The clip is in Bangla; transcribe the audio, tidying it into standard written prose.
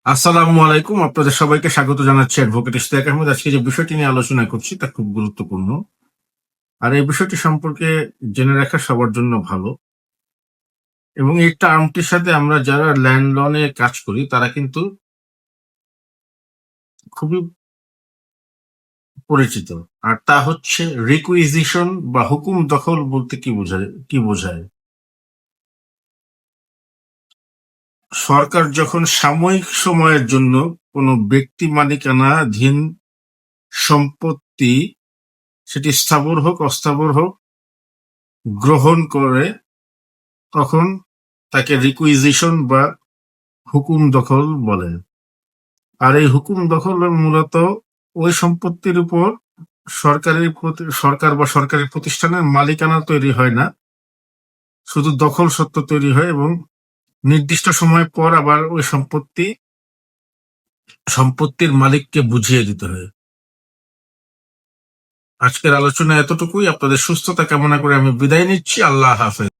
আসসালামু আলাইকুম। আপনাদের সবাইকে স্বাগত জানাচ্ছি অ্যাডভোকেট ইশতিয়াক আহমেদ। আজকে যে বিষয়টি নিয়ে আলোচনা করছি তা খুব গুরুত্বপূর্ণ। আর এই বিষয়টি সম্পর্কে জেনে রাখা সবার জন্য ভালো। এবং এই টার্মটির সাথে আমরা যারা ল্যান্ড লনে কাজ করি তারা কিন্তু খুবই পরিচিত। আর তা হচ্ছে রিকুইজিশন বা হুকুম দখল বলতে কি বোঝায়? সরকার যখন সাময়িক সময়ের জন্য কোনো ব্যক্তি মালিকানাধীন সম্পত্তি, সেটি স্থাবর হোক অস্থাবর হোক, গ্রহণ করে, তখন তাকে রিকুইজিশন বা হুকুম দখল বলে। আর এই হুকুম দখল মূলত ওই সম্পত্তির উপর সরকার বা সরকারি প্রতিষ্ঠানের মালিকানা তৈরি হয় না, শুধু দখল সত্ত্ব তৈরি হয় এবং নির্দিষ্ট সময় পর আবার ওই সম্পত্তির মালিককে বুঝিয়ে দিতে হয়। আজকের আলোচনা এতটুকুই। আপনাদের সুস্থতা কামনা করে আমি বিদায় নিচ্ছি। আল্লাহ হাফেজ।